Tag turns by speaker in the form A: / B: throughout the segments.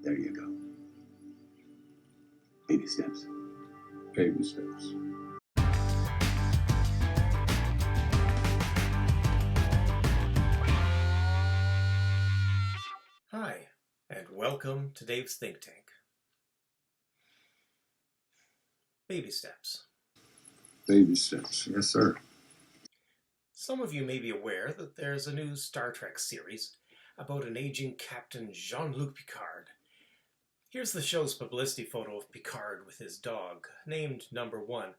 A: There you go. Baby steps. Baby steps.
B: Hi, and welcome to Dave's Think Tank. Baby steps.
A: Baby steps. Yes, sir.
B: Some of you may be aware that there's a new Star Trek series about an aging Captain Jean-Luc Picard. Here's the show's publicity photo of Picard with his dog, named Number 1.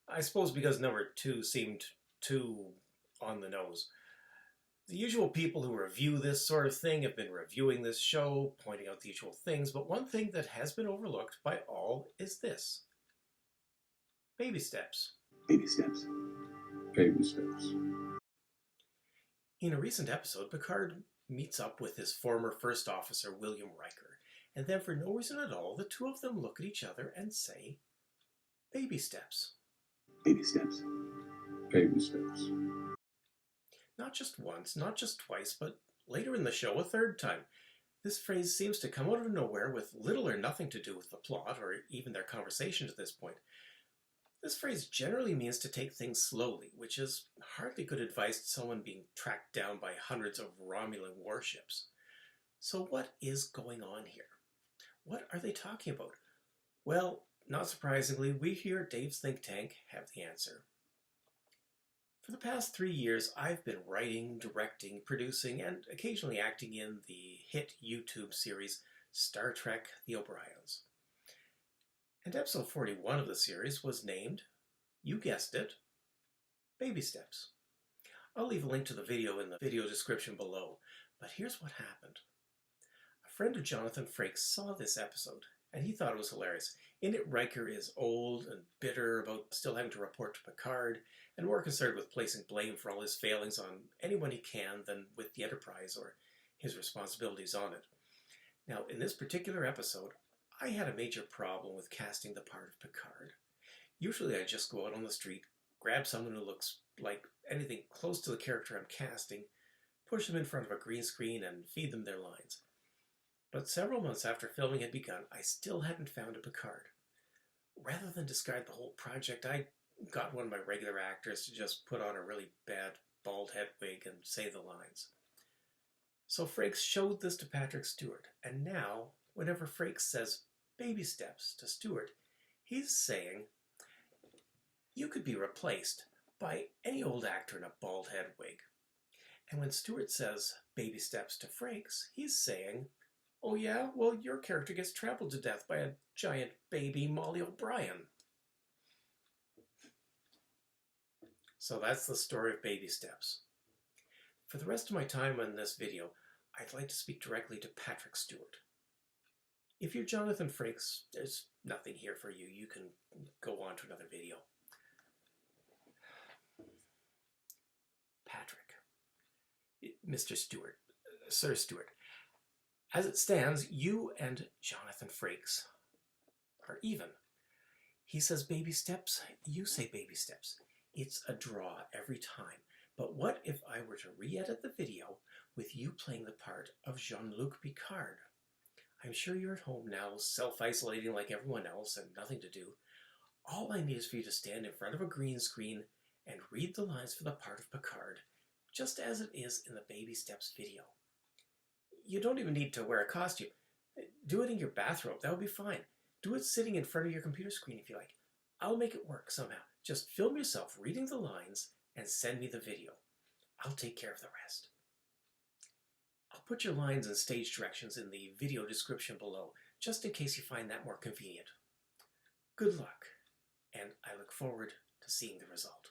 B: I suppose because Number 2 seemed too on the nose. The usual people who review this sort of thing have been reviewing this show, pointing out the usual things, but one thing that has been overlooked by all is this. Baby steps.
A: Baby steps. Baby steps.
B: In a recent episode, Picard meets up with his former first officer, William Riker, and then for no reason at all, the two of them look at each other and say, baby steps.
A: Baby steps. Baby steps.
B: Not just once, not just twice, but later in the show a third time. This phrase seems to come out of nowhere with little or nothing to do with the plot or even their conversation at this point. This phrase generally means to take things slowly, which is hardly good advice to someone being tracked down by hundreds of Romulan warships. So what is going on here? What are they talking about? Well, not surprisingly, we here at Dave's Think Tank have the answer. For the past 3 years, I've been writing, directing, producing, and occasionally acting in the hit YouTube series Star Trek The O'Briens. And episode 41 of the series was named, you guessed it, Baby Steps. I'll leave a link to the video in the video description below, but here's what happened. A friend of Jonathan Frakes saw this episode, and he thought it was hilarious. In it, Riker is old and bitter about still having to report to Picard, and more concerned with placing blame for all his failings on anyone he can than with the Enterprise or his responsibilities on it. Now, in this particular episode, I had a major problem with casting the part of Picard. Usually I just go out on the street, grab someone who looks like anything close to the character I'm casting, push them in front of a green screen, and feed them their lines. But several months after filming had begun, I still hadn't found a Picard. Rather than discard the whole project, I got one of my regular actors to just put on a really bad bald head wig and say the lines. So Frakes showed this to Patrick Stewart, and now, whenever Frakes says baby steps to Stewart, he's saying, you could be replaced by any old actor in a bald head wig. And when Stewart says baby steps to Frakes, he's saying, oh yeah, well your character gets trampled to death by a giant baby Molly O'Brien. So that's the story of baby steps. For the rest of my time on this video, I'd like to speak directly to Patrick Stewart. If you're Jonathan Frakes, there's nothing here for you. You can go on to another video. Patrick. Mr. Stewart. Sir Stewart. As it stands, you and Jonathan Frakes are even. He says baby steps, you say baby steps. It's a draw every time. But what if I were to re-edit the video with you playing the part of Jean-Luc Picard? I'm sure you're at home now, self-isolating like everyone else and nothing to do. All I need is for you to stand in front of a green screen and read the lines for the part of Picard, just as it is in the Baby Steps video. You don't even need to wear a costume. Do it in your bathrobe, that would be fine. Do it sitting in front of your computer screen if you like. I'll make it work somehow. Just film yourself reading the lines and send me the video. I'll take care of the rest. I'll put your lines and stage directions in the video description below, just in case you find that more convenient. Good luck, and I look forward to seeing the result.